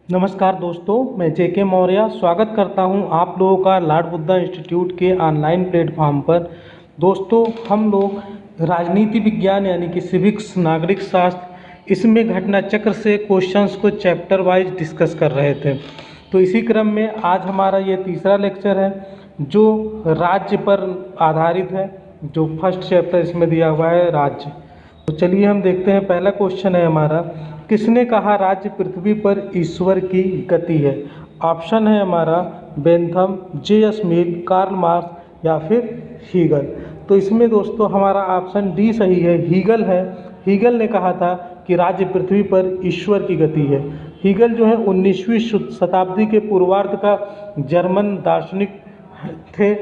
नमस्कार दोस्तों, मैं जेके मौर्य स्वागत करता हूं आप लोगों का लॉर्ड बुद्धा इंस्टीट्यूट के ऑनलाइन प्लेटफॉर्म पर। दोस्तों, हम लोग राजनीति विज्ञान यानी कि सिविक्स नागरिक शास्त्र इसमें घटना चक्र से क्वेश्चंस को चैप्टर वाइज डिस्कस कर रहे थे। तो इसी क्रम में आज हमारा ये तीसरा लेक्चर है जो राज्य पर आधारित है। जो फर्स्ट चैप्टर इसमें दिया हुआ है राज्य। तो चलिए हम देखते हैं। पहला क्वेश्चन है हमारा, किसने कहा राज्य पृथ्वी पर ईश्वर की गति है? ऑप्शन है हमारा बेंथम, जे एस मिल, कार्ल मार्क्स या फिर हीगल। तो इसमें दोस्तों हमारा ऑप्शन डी सही है, हीगल है। हीगल ने कहा था कि राज्य पृथ्वी पर ईश्वर की गति है। हीगल जो है 19वीं शताब्दी के पूर्वार्ध का जर्मन दार्शनिक थे।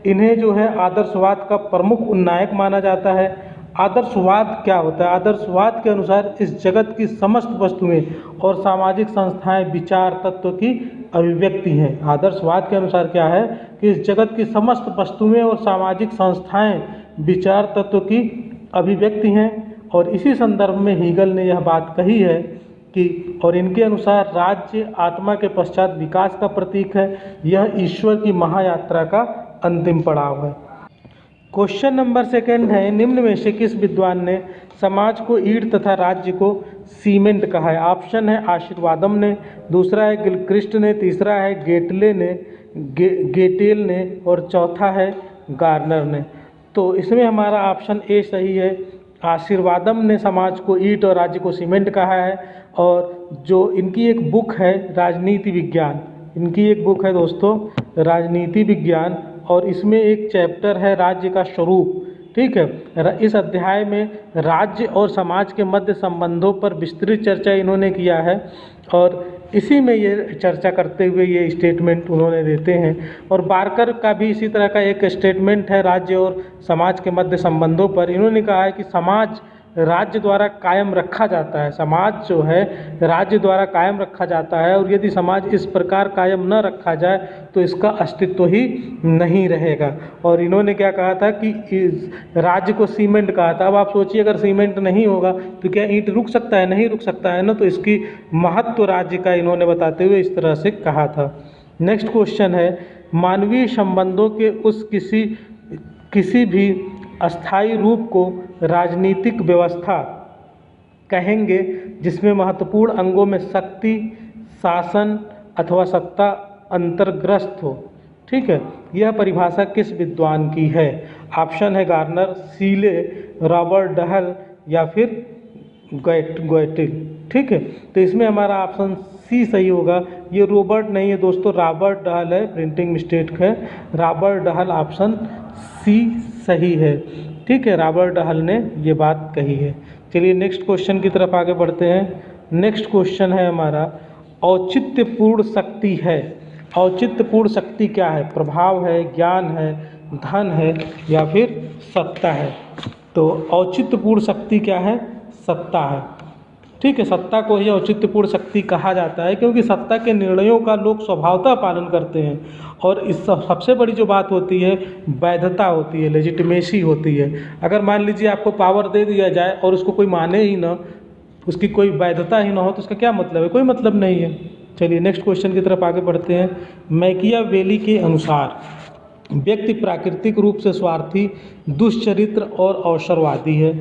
इन्हें जो है आदर्शवाद का प्रमुख उन्नायक माना जाता है। आदर्शवाद क्या होता है? आदर्शवाद के अनुसार इस जगत की समस्त वस्तुएं और सामाजिक संस्थाएं विचार तत्व की अभिव्यक्ति हैं। आदर्शवाद के अनुसार क्या है कि इस जगत की समस्त वस्तुएं और सामाजिक संस्थाएं विचार तत्व की अभिव्यक्ति हैं। और इसी संदर्भ में हीगल ने यह बात कही है कि और इनके अनुसार राज्य आत्मा के पश्चात विकास का प्रतीक है। यह ईश्वर की महायात्रा का अंतिम पड़ाव है। क्वेश्चन नंबर सेकंड है, निम्न में से किस विद्वान ने समाज को ईंट तथा राज्य को सीमेंट कहा है? ऑप्शन है आशीर्वादम ने, दूसरा है गिलक्रिस्ट ने, तीसरा है गेटेल ने और चौथा है गार्नर ने। तो इसमें हमारा ऑप्शन ए सही है। आशीर्वादम ने समाज को ईंट और राज्य को सीमेंट कहा है। और जो इनकी एक बुक है राजनीति विज्ञान, इनकी एक बुक है दोस्तों राजनीति विज्ञान, और इसमें एक चैप्टर है राज्य का स्वरूप। ठीक है, इस अध्याय में राज्य और समाज के मध्य संबंधों पर विस्तृत चर्चा इन्होंने किया है। और इसी में ये चर्चा करते हुए ये स्टेटमेंट उन्होंने देते हैं। और बार्कर का भी इसी तरह का एक स्टेटमेंट है राज्य और समाज के मध्य संबंधों पर। इन्होंने कहा है कि समाज राज्य द्वारा कायम रखा जाता है। समाज जो है राज्य द्वारा कायम रखा जाता है, और यदि समाज इस प्रकार कायम न रखा जाए तो इसका अस्तित्व ही नहीं रहेगा। और इन्होंने क्या कहा था कि इस राज्य को सीमेंट कहा था। अब आप सोचिए, अगर सीमेंट नहीं होगा तो क्या ईंट रुक सकता है? नहीं रुक सकता है ना। तो इसकी महत्व राज्य का इन्होंने बताते हुए इस तरह से कहा था। नेक्स्ट क्वेश्चन है, मानवीय संबंधों के उस किसी भी अस्थायी रूप को राजनीतिक व्यवस्था कहेंगे जिसमें महत्वपूर्ण अंगों में शक्ति, शासन अथवा सत्ता अंतर्ग्रस्त हो। ठीक है, यह परिभाषा किस विद्वान की है? ऑप्शन है गार्नर, सीले, रॉबर्ट डहल या फिर गोएटिल। ठीक है, तो इसमें हमारा ऑप्शन सी सही होगा। ये रॉबर्ट नहीं है दोस्तों, रॉबर्ट डहल है, प्रिंटिंग मिस्टेक है। रॉबर्ट डहल औप्शन सी सही है। ठीक है, रॉबर्ट डहल ने ये बात कही है। चलिए नेक्स्ट क्वेश्चन की तरफ आगे बढ़ते हैं। नेक्स्ट क्वेश्चन है हमारा, औचित्यपूर्ण शक्ति है। औचित्यपूर्ण शक्ति क्या है? प्रभाव है, ज्ञान है, धन है या फिर सत्ता है? तो औचित्यपूर्ण शक्ति क्या है? सत्ता है। ठीक है, सत्ता को ही औचित्यपूर्ण शक्ति कहा जाता है, क्योंकि सत्ता के निर्णयों का लोग स्वभावतः पालन करते हैं। और इस सबसे बड़ी जो बात होती है वैधता होती है, लेजिटिमेसी होती है। अगर मान लीजिए आपको पावर दे दिया जाए और उसको कोई माने ही ना, उसकी कोई वैधता ही ना हो, तो उसका क्या मतलब है? कोई मतलब नहीं है। चलिए नेक्स्ट क्वेश्चन की तरफ आगे बढ़ते हैं। मैकियावेली के अनुसार व्यक्ति प्राकृतिक रूप से स्वार्थी, दुष्चरित्र और अवसरवादी है।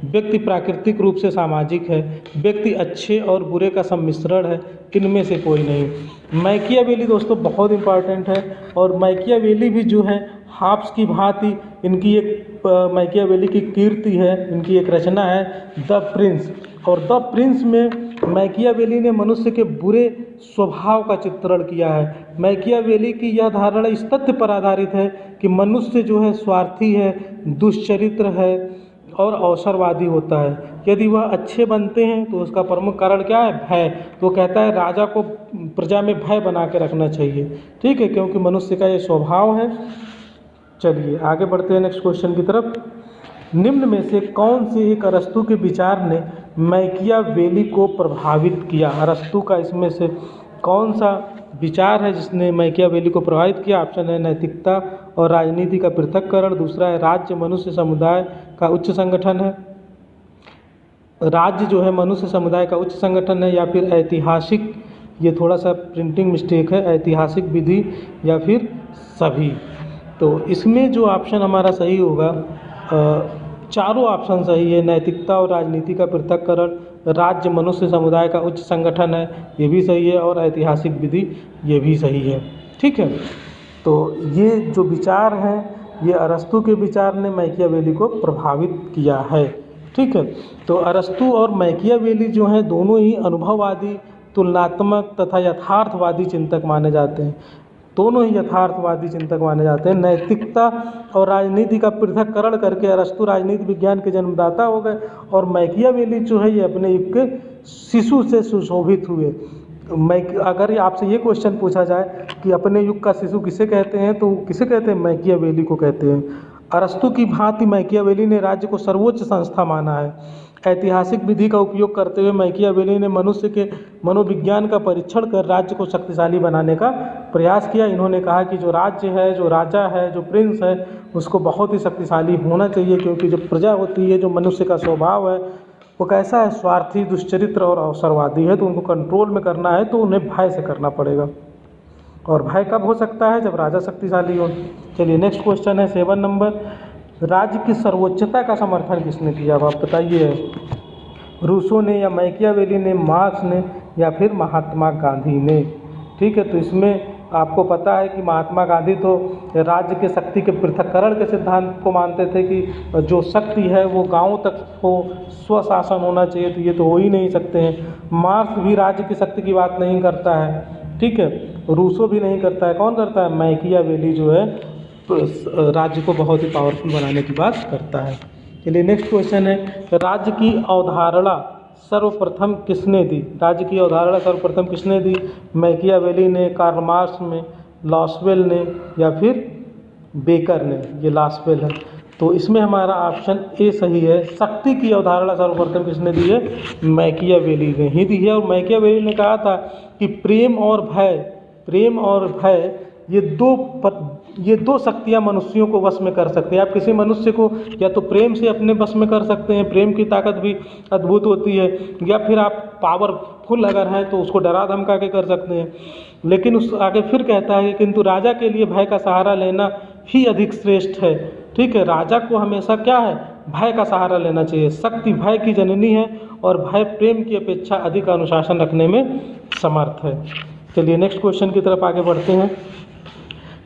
व्यक्ति प्राकृतिक रूप से सामाजिक है। व्यक्ति अच्छे और बुरे का सम्मिश्रण है। इनमें से कोई नहीं। मैकियावेली दोस्तों बहुत इंपॉर्टेंट है। और मैकियावेली भी जो है हाब्स की भांति इनकी एक मैकियावेली की कीर्ति है, इनकी एक रचना है द प्रिंस। और द प्रिंस में मैकियावेली ने मनुष्य के बुरे स्वभाव का चित्रण किया है। मैकियावेली की यह धारणा इस तथ्य पर आधारित है कि मनुष्य जो है स्वार्थी है, दुष्चरित्र है और अवसरवादी होता है। यदि वह अच्छे बनते हैं तो उसका प्रमुख कारण क्या है? भय। तो कहता है राजा को प्रजा में भय बना के रखना चाहिए। ठीक है, क्योंकि मनुष्य का ये स्वभाव है। चलिए आगे बढ़ते हैं नेक्स्ट क्वेश्चन की तरफ। निम्न में से कौन से एक अरस्तु के विचार ने मैकियावेली को प्रभावित किया? अरस्तु का इसमें से कौन सा विचार है जिसने मैकियावेली को प्रभावित किया? ऑप्शन है नैतिकता और राजनीति का पृथक्करण, दूसरा है राज्य मनुष्य समुदाय का उच्च संगठन है, राज्य जो है मनुष्य समुदाय का उच्च संगठन है, या फिर ऐतिहासिक ये थोड़ा सा प्रिंटिंग मिस्टेक है, ऐतिहासिक विधि या फिर सभी। तो इसमें जो ऑप्शन हमारा सही होगा, चारों ऑप्शन सही है। नैतिकता और राजनीति का पृथक्करण, राज्य मनुष्य समुदाय का उच्च संगठन है, ये भी सही है, और ऐतिहासिक विधि ये भी सही है। ठीक है, तो ये जो विचार हैं ये अरस्तू के विचार ने मैकियावेली को प्रभावित किया है। ठीक है, तो अरस्तू और मैकियावेली जो हैं दोनों ही अनुभववादी, तुलनात्मक तथा यथार्थवादी चिंतक माने जाते हैं। दोनों ही यथार्थवादी चिंतक माने जाते हैं। नैतिकता और राजनीति का पृथक्करण करके अरस्तू राजनीति विज्ञान के जन्मदाता हो गए, और मैकियावेली जो है ये अपने युग के शिशु से सुशोभित हुए। अगर आपसे ये क्वेश्चन पूछा जाए कि अपने युग का शिशु किसे कहते हैं, तो किसे कहते हैं? मैकियावेली को कहते हैं। अरस्तू की भांति मैकियावेली ने राज्य को सर्वोच्च संस्था माना है। ऐतिहासिक विधि का उपयोग करते हुए मैकियावेली ने मनुष्य के मनोविज्ञान का परीक्षण कर राज्य को शक्तिशाली बनाने का प्रयास किया। इन्होंने कहा कि जो राज्य है, जो राजा है, जो प्रिंस है, उसको बहुत ही शक्तिशाली होना चाहिए, क्योंकि जो प्रजा होती है, जो मनुष्य का स्वभाव है, वो कैसा है? स्वार्थी, दुष्चरित्र और अवसरवादी है। तो उनको कंट्रोल में करना है तो उन्हें भय से करना पड़ेगा, और भय कब हो सकता है? जब राजा शक्तिशाली हो। चलिए नेक्स्ट क्वेश्चन है 7 नंबर, राज्य की सर्वोच्चता का समर्थन किसने किया? अब आप बताइए, रूसो ने, या मैकियावेली ने, मार्क्स ने, या फिर महात्मा गांधी ने? ठीक है, तो इसमें आपको पता है कि महात्मा गांधी तो राज्य के शक्ति के पृथक्करण के सिद्धांत को मानते थे कि जो शक्ति है वो गांवों तक हो, स्वशासन होना चाहिए, तो ये तो हो ही नहीं सकते हैं। मार्क्स भी राज्य की शक्ति की बात नहीं करता है। ठीक है, रूसो भी नहीं करता है। कौन करता है? मैकियावेली जो है राज्य को बहुत ही पावरफुल बनाने की बात करता है। चलिए नेक्स्ट क्वेश्चन है, राज्य की अवधारणा सर्वप्रथम किसने दी? राज्य की अवधारणा सर्वप्रथम किसने दी? मैकियावेली ने, कार्ल मार्क्स ने, लॉसवेल ने, या फिर बेकर ने? ये लॉसवेल है। तो इसमें हमारा ऑप्शन ए सही है। शक्ति की अवधारणा सर्वप्रथम किसने दी है? मैकियावेली ने ही दी है। और मैकियावेली ने कहा था कि प्रेम और भय ये दो शक्तियाँ मनुष्यों को वश में कर सकते हैं। आप किसी मनुष्य को या तो प्रेम से अपने वश में कर सकते हैं, प्रेम की ताकत भी अद्भुत होती है, या फिर आप पावरफुल अगर हैं तो उसको डरा धमका के कर सकते हैं। लेकिन उस आगे फिर कहता है कि किंतु राजा के लिए भय का सहारा लेना ही अधिक श्रेष्ठ है। ठीक है, राजा को हमेशा क्या है? भय का सहारा लेना चाहिए। शक्ति भय की जननी है, और भय प्रेम की अपेक्षा अधिक अनुशासन रखने में समर्थ है। चलिए नेक्स्ट क्वेश्चन की तरफ आगे बढ़ते हैं।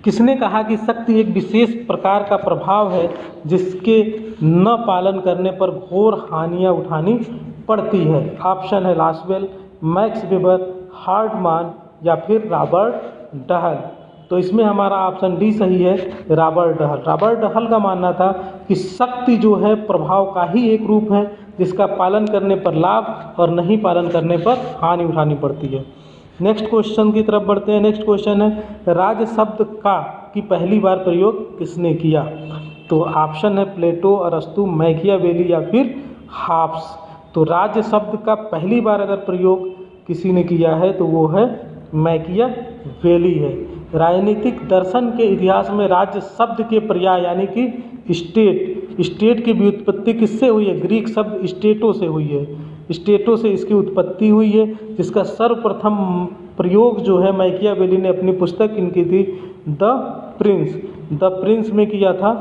किसने कहा कि शक्ति एक विशेष प्रकार का प्रभाव है जिसके न पालन करने पर घोर हानियां उठानी पड़ती है? ऑप्शन है लॉसवेल, मैक्स वेबर, हार्टमान, या फिर रॉबर्ट डहल। तो इसमें हमारा ऑप्शन डी सही है, रॉबर्ट डहल। रॉबर्ट डहल का मानना था कि शक्ति जो है प्रभाव का ही एक रूप है जिसका पालन करने पर लाभ और नहीं पालन करने पर हानि उठानी पड़ती है। नेक्स्ट क्वेश्चन की तरफ बढ़ते हैं। नेक्स्ट क्वेश्चन है, राज्य शब्द की पहली बार प्रयोग किसने किया? तो ऑप्शन है प्लेटो, अरस्तू, मैकियावेली, या फिर हाब्स। तो राज्य शब्द का पहली बार अगर प्रयोग किसी ने किया है तो वो है मैकियावेली है। राजनीतिक दर्शन के इतिहास में राज्य शब्द के पर्याय यानी कि स्टेट की व्युत्पत्ति किससे हुई है? ग्रीक शब्द स्टेटो से हुई है। स्टेटो से इसकी उत्पत्ति हुई है, जिसका सर्वप्रथम प्रयोग जो है मैकियावेली ने अपनी पुस्तक इनकी थी द प्रिंस में किया था।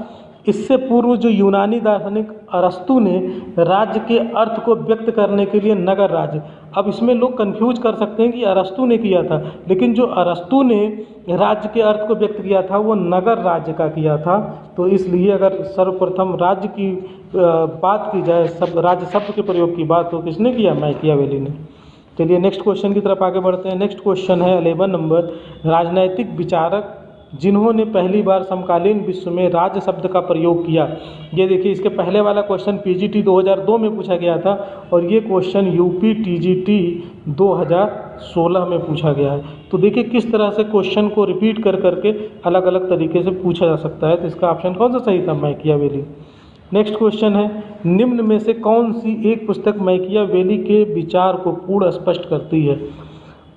इससे पूर्व जो यूनानी दार्शनिक अरस्तु ने राज्य के अर्थ को व्यक्त करने के लिए नगर राज्य, अब इसमें लोग कंफ्यूज कर सकते हैं कि अरस्तु ने किया था, लेकिन जो अरस्तु ने राज्य के अर्थ को व्यक्त किया था वो नगर राज्य का किया था। तो इसलिए अगर सर्वप्रथम राज्य की बात की जाए, सब राज्य शब्द के प्रयोग की बात हो, किसने किया? मैकियावेली ने। चलिए नेक्स्ट क्वेश्चन की तरफ आगे बढ़ते हैं। नेक्स्ट क्वेश्चन है 11 नंबर, राजनैतिक विचारक जिन्होंने पहली बार समकालीन विश्व में राज्य शब्द का प्रयोग किया। ये देखिए, इसके पहले वाला क्वेश्चन पीजीटी 2002 में पूछा गया था, और ये क्वेश्चन यूपी टीजीटी 2016 में पूछा गया है। तो देखिए किस तरह से क्वेश्चन को रिपीट कर करके अलग अलग तरीके से पूछा जा सकता है। तो इसका ऑप्शन कौन सा सही था? मैकियावेली। नेक्स्ट क्वेश्चन है, निम्न में से कौन सी एक पुस्तक मैकियावेली के विचार को पूर्ण स्पष्ट करती है?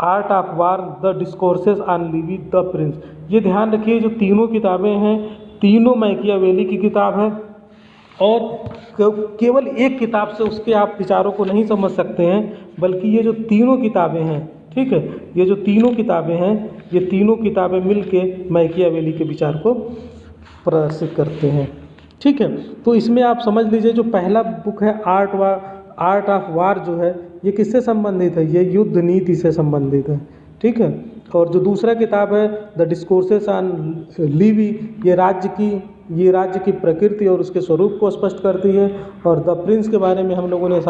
Art of war, the discourses on Levi, the Prince. ये ध्यान रखिए, जो तीनों किताबें हैं तीनों मैकियावेली की किताब है, और केवल एक किताब से उसके आप विचारों को नहीं समझ सकते हैं, बल्कि ये जो तीनों किताबें हैं ठीक है, ये जो तीनों किताबें हैं, ये तीनों किताबें मिलके मैकियावेली के विचार को प्रदर्शित करते हैं। ठीक है, तो इसमें आप समझ लीजिए जो पहला बुक है आर्ट ऑफ वार जो है, ये किससे संबंधित है? ये युद्ध नीति से संबंधित है। ठीक है, और जो दूसरा किताब है द डिस्कोर्सेस ऑन लिवी, ये राज्य की प्रकृति और उसके स्वरूप को स्पष्ट करती है। और द प्रिंस के बारे में हम लोगों ने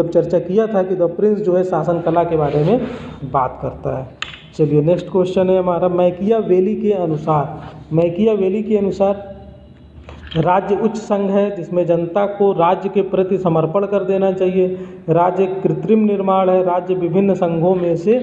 चर्चा किया था कि द प्रिंस जो है शासन कला के बारे में बात करता है। चलिए नेक्स्ट क्वेश्चन है हमारा, मैकियावेली के अनुसार राज्य उच्च संघ है जिसमें जनता को राज्य के प्रति समर्पण कर देना चाहिए। राज्य एक कृत्रिम निर्माण है, राज्य विभिन्न संघों में से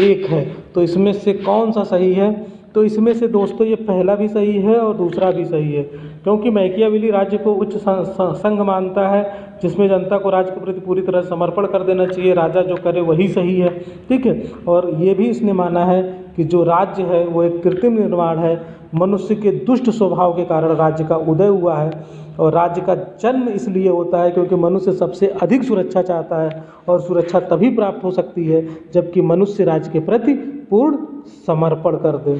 एक है। तो इसमें से कौन सा सही है? तो इसमें से दोस्तों ये पहला भी सही है और दूसरा भी सही है, क्योंकि मैकियावेली राज्य को उच्च संघ मानता है जिसमें जनता को राज्य के प्रति पूरी तरह समर्पण कर देना चाहिए, राजा जो करे वही सही है। ठीक है, और ये भी इसने माना है कि जो राज्य है वो एक कृत्रिम निर्माण है, मनुष्य के दुष्ट स्वभाव के कारण राज्य का उदय हुआ है, और राज्य का जन्म इसलिए होता है क्योंकि मनुष्य सबसे अधिक सुरक्षा चाहता है, और सुरक्षा तभी प्राप्त हो सकती है जबकि मनुष्य राज्य के प्रति पूर्ण समर्पण कर दे।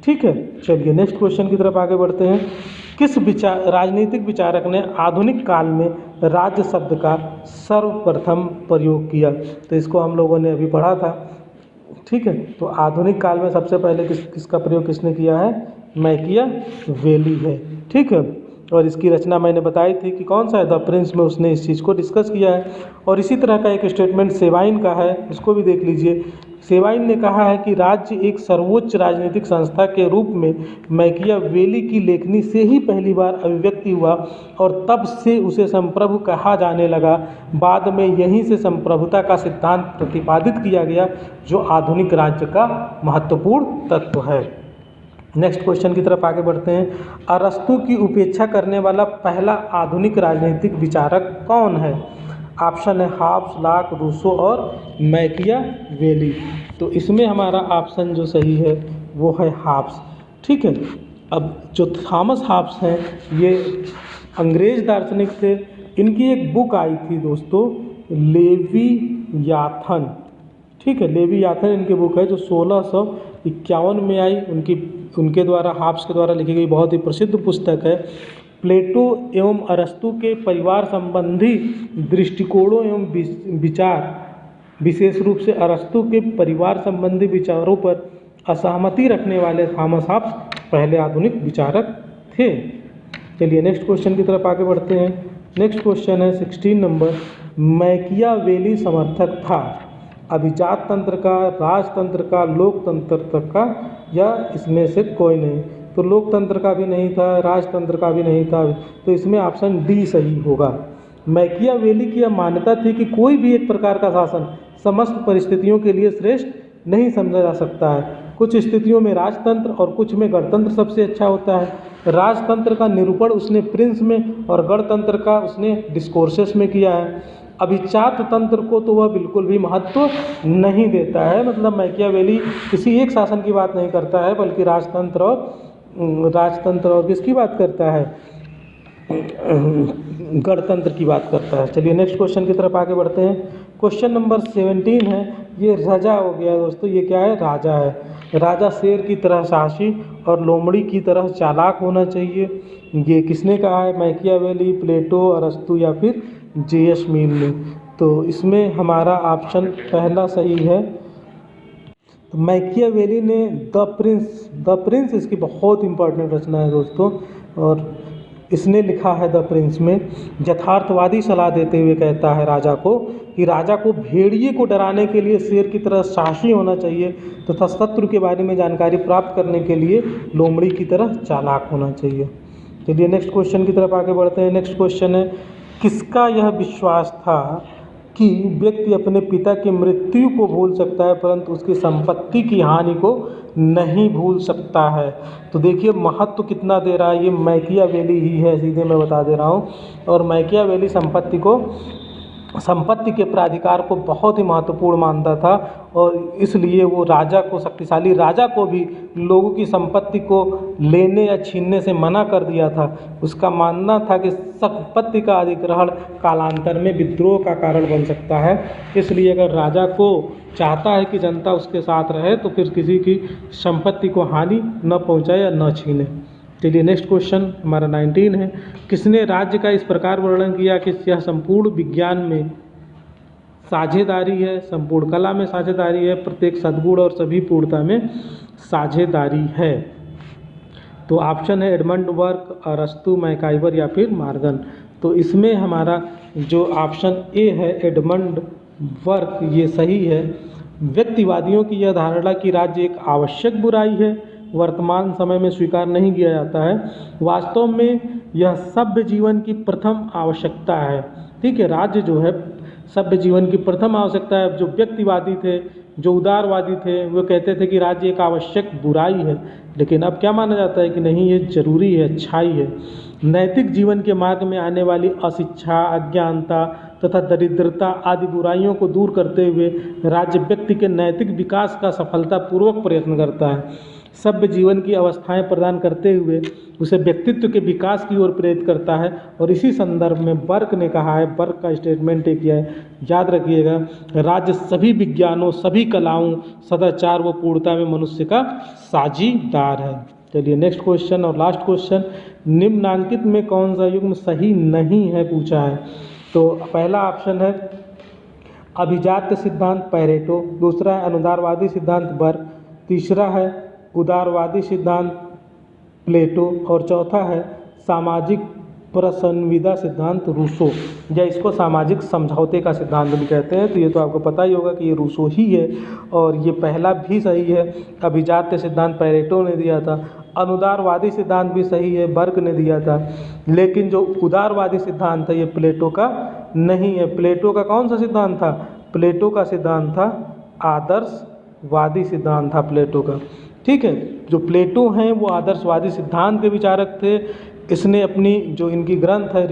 ठीक है, चलिए नेक्स्ट क्वेश्चन की तरफ आगे बढ़ते हैं। किस राजनीतिक विचारक ने आधुनिक काल में राज्य शब्द का सर्वप्रथम प्रयोग किया? तो इसको हम लोगों ने अभी पढ़ा था। ठीक है, तो आधुनिक काल में सबसे पहले किसका प्रयोग किसने किया है? मैकियावेली है। ठीक है, और इसकी रचना मैंने बताई थी कि कौन सा है, द प्रिंस में उसने इस चीज़ को डिस्कस किया है। और इसी तरह का एक स्टेटमेंट सेवाइन का है, इसको भी देख लीजिए। सेवाइन ने कहा है कि राज्य एक सर्वोच्च राजनीतिक संस्था के रूप में मैकियावेली की लेखनी से ही पहली बार अभिव्यक्ति हुआ, और तब से उसे संप्रभु कहा जाने लगा। बाद में यहीं से संप्रभुता का सिद्धांत प्रतिपादित किया गया जो आधुनिक राज्य का महत्वपूर्ण तत्व है। नेक्स्ट क्वेश्चन की तरफ आगे बढ़ते हैं। अरस्तु की उपेक्षा करने वाला पहला आधुनिक राजनीतिक विचारक कौन है? ऑप्शन है हॉब्स, लॉक, रूसो और मैकियावेली। तो इसमें हमारा ऑप्शन जो सही है वो है हॉब्स। ठीक है, अब जो थॉमस हॉब्स हैं ये अंग्रेज दार्शनिक थे। इनकी एक बुक आई थी दोस्तों, लेवियाथन। ठीक है, लेवियाथन इनकी बुक है जो 1651 में आई। उनके द्वारा हॉब्स के द्वारा लिखी गई बहुत ही प्रसिद्ध पुस्तक है। प्लेटो एवं अरस्तु के परिवार संबंधी दृष्टिकोणों एवं विचार, विशेष रूप से अरस्तु के परिवार संबंधी विचारों पर असहमति रखने वाले थॉमस हॉब्स पहले आधुनिक विचारक थे। चलिए नेक्स्ट क्वेश्चन की तरफ आगे बढ़ते हैं। नेक्स्ट क्वेश्चन है 16 नंबर, मैकियावेली समर्थक था अभिजात तंत्र का, राजतंत्र का, लोकतंत्र का, या इसमें से कोई नहीं? तो लोकतंत्र का भी नहीं था, राजतंत्र का भी नहीं था, तो इसमें ऑप्शन डी सही होगा। मैकियावेली की यह मान्यता थी कि कोई भी एक प्रकार का शासन समस्त परिस्थितियों के लिए श्रेष्ठ नहीं समझा जा सकता है। कुछ स्थितियों में राजतंत्र और कुछ में गणतंत्र सबसे अच्छा होता है। राजतंत्र का निरूपण उसने प्रिंस में और गणतंत्र का उसने डिस्कोर्सेस में किया है। अभिजात तंत्र को तो वह बिल्कुल भी महत्व नहीं देता है। मतलब मैकियावेली किसी एक शासन की बात नहीं करता है, बल्कि राजतंत्र और किसकी बात करता है? गणतंत्र की बात करता है। चलिए नेक्स्ट क्वेश्चन की तरफ आगे बढ़ते हैं। क्वेश्चन नंबर 17 है, ये राजा हो गया दोस्तों। ये क्या है? राजा है। राजा शेर की तरह साहसी और लोमड़ी की तरह चालाक होना चाहिए। ये किसने कहा है? मैकियावेली, प्लेटो, अरस्तु या फिर जे.एस. मिल ने? तो इसमें हमारा ऑप्शन पहला सही है। तो मैकियावेली ने द प्रिंस इसकी बहुत इंपॉर्टेंट रचना है दोस्तों, और इसने लिखा है द प्रिंस में यथार्थवादी सलाह देते हुए कहता है राजा को कि राजा को भेड़िए को डराने के लिए शेर की तरह साहसी होना चाहिए तथा शत्रु के बारे में जानकारी प्राप्त करने के लिए लोमड़ी की तरह चालाक होना चाहिए। चलिए नेक्स्ट क्वेश्चन की तरफ आगे बढ़ते हैं। नेक्स्ट क्वेश्चन है, किसका यह विश्वास था कि व्यक्ति अपने पिता की मृत्यु को भूल सकता है परंतु उसकी संपत्ति की हानि को नहीं भूल सकता है? तो देखिए महत्व कितना दे रहा है, ये मैकियावेली ही है, सीधे मैं बता दे रहा हूँ। और मैकियावेली संपत्ति को संपत्ति के प्राधिकार को बहुत ही महत्वपूर्ण मानता था और इसलिए वो राजा को, शक्तिशाली राजा को भी लोगों की संपत्ति को लेने या छीनने से मना कर दिया था। उसका मानना था कि संपत्ति का अधिग्रहण कालांतर में विद्रोह का कारण बन सकता है, इसलिए अगर राजा को चाहता है कि जनता उसके साथ रहे तो फिर किसी की संपत्ति को हानि न पहुंचाए या न छीने। चलिए नेक्स्ट क्वेश्चन हमारा 19 है। किसने राज्य का इस प्रकार वर्णन किया कि यह संपूर्ण विज्ञान में साझेदारी है, संपूर्ण कला में साझेदारी है, प्रत्येक सद्गुण और सभी पूर्णता में साझेदारी है? तो ऑप्शन है एडमंड वर्क, अरस्तु, मैकाइवर या फिर मॉर्गन। तो इसमें हमारा जो ऑप्शन ए है एडमंड वर्क, ये सही है। व्यक्तिवादियों की यह धारणा कि राज्य एक आवश्यक बुराई है वर्तमान समय में स्वीकार नहीं किया जाता है। वास्तव में यह सभ्य जीवन की प्रथम आवश्यकता है। ठीक है, राज्य जो है सभ्य जीवन की प्रथम आवश्यकता है। जो व्यक्तिवादी थे, जो उदारवादी थे, वो कहते थे कि राज्य एक आवश्यक बुराई है, लेकिन अब क्या माना जाता है कि नहीं, ये जरूरी है, अच्छाई है। नैतिक जीवन के मार्ग में आने वाली अशिक्षा, अज्ञानता तथा दरिद्रता आदि बुराइयों को दूर करते हुए राज्य व्यक्ति के नैतिक विकास का सफलतापूर्वक प्रयत्न करता है। सभ्य जीवन की अवस्थाएं प्रदान करते हुए उसे व्यक्तित्व के विकास की ओर प्रेरित करता है। और इसी संदर्भ में बर्क ने कहा है, बर्क का स्टेटमेंट एक है, याद रखिएगा, राज्य सभी विज्ञानों, सभी कलाओं, सदाचार व पूर्णता में मनुष्य का साझीदार है। चलिए नेक्स्ट क्वेश्चन और लास्ट क्वेश्चन, निम्नांकित में कौन सा युग्म सही नहीं है पूछा है। तो पहला ऑप्शन है अभिजात्य सिद्धांत पैरेटो, दूसरा है अनुदारवादी सिद्धांत बर्क, तीसरा है उदारवादी सिद्धांत प्लेटो और चौथा है सामाजिक प्रसन्नविदा सिद्धांत रूसो, या इसको सामाजिक समझौते का सिद्धांत भी कहते हैं। तो ये तो आपको पता ही होगा कि ये रूसो ही है और ये पहला भी सही है। अभिजात्य सिद्धांत पैरेटो ने दिया था, अनुदारवादी सिद्धांत भी सही है, बर्क ने दिया था, लेकिन जो उदारवादी सिद्धांत है ये प्लेटो का नहीं है। प्लेटो का कौन सा सिद्धांत था? प्लेटो का सिद्धांत था आदर्शवादी सिद्धांत था प्लेटो का। ठीक है, जो प्लेटो हैं वो आदर्शवादी सिद्धांत के विचारक थे। इसने अपनी जो इनकी ग्रंथ है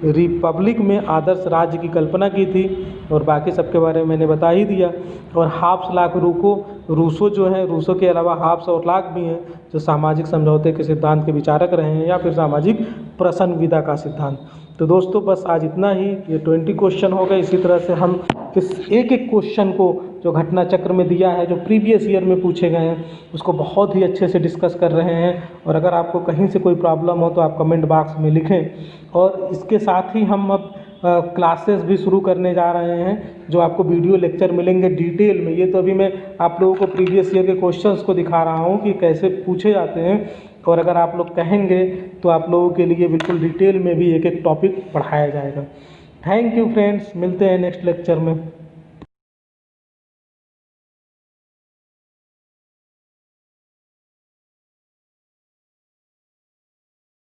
रिपब्लिक में आदर्श राज्य की कल्पना की थी और बाकी सबके बारे में मैंने बता ही दिया। और हाब्स लाक रूसो जो है, रूसो के अलावा हाब्स और लाक भी हैं जो सामाजिक समझौते के सिद्धांत के विचारक रहे हैं या फिर सामाजिक प्रसन्नविदा का सिद्धांत। तो दोस्तों बस आज इतना ही, ये 20 क्वेश्चन हो गए। इसी तरह से हम इस एक एक क्वेश्चन को जो घटना चक्र में दिया है, जो प्रीवियस ईयर में पूछे गए हैं, उसको बहुत ही अच्छे से डिस्कस कर रहे हैं। और अगर आपको कहीं से कोई प्रॉब्लम हो तो आप कमेंट बॉक्स में लिखें। और इसके साथ ही हम अब क्लासेस भी शुरू करने जा रहे हैं, जो आपको वीडियो लेक्चर मिलेंगे डिटेल में। ये तो अभी मैं आप लोगों को प्रीवियस ईयर के क्वेश्चंस को दिखा रहा हूँ कि कैसे पूछे जाते हैं, और अगर आप लोग कहेंगे तो आप लोगों के लिए बिल्कुल डिटेल में भी एक एक टॉपिक पढ़ाया जाएगा। थैंक यू फ्रेंड्स, मिलते हैं नेक्स्ट लेक्चर में।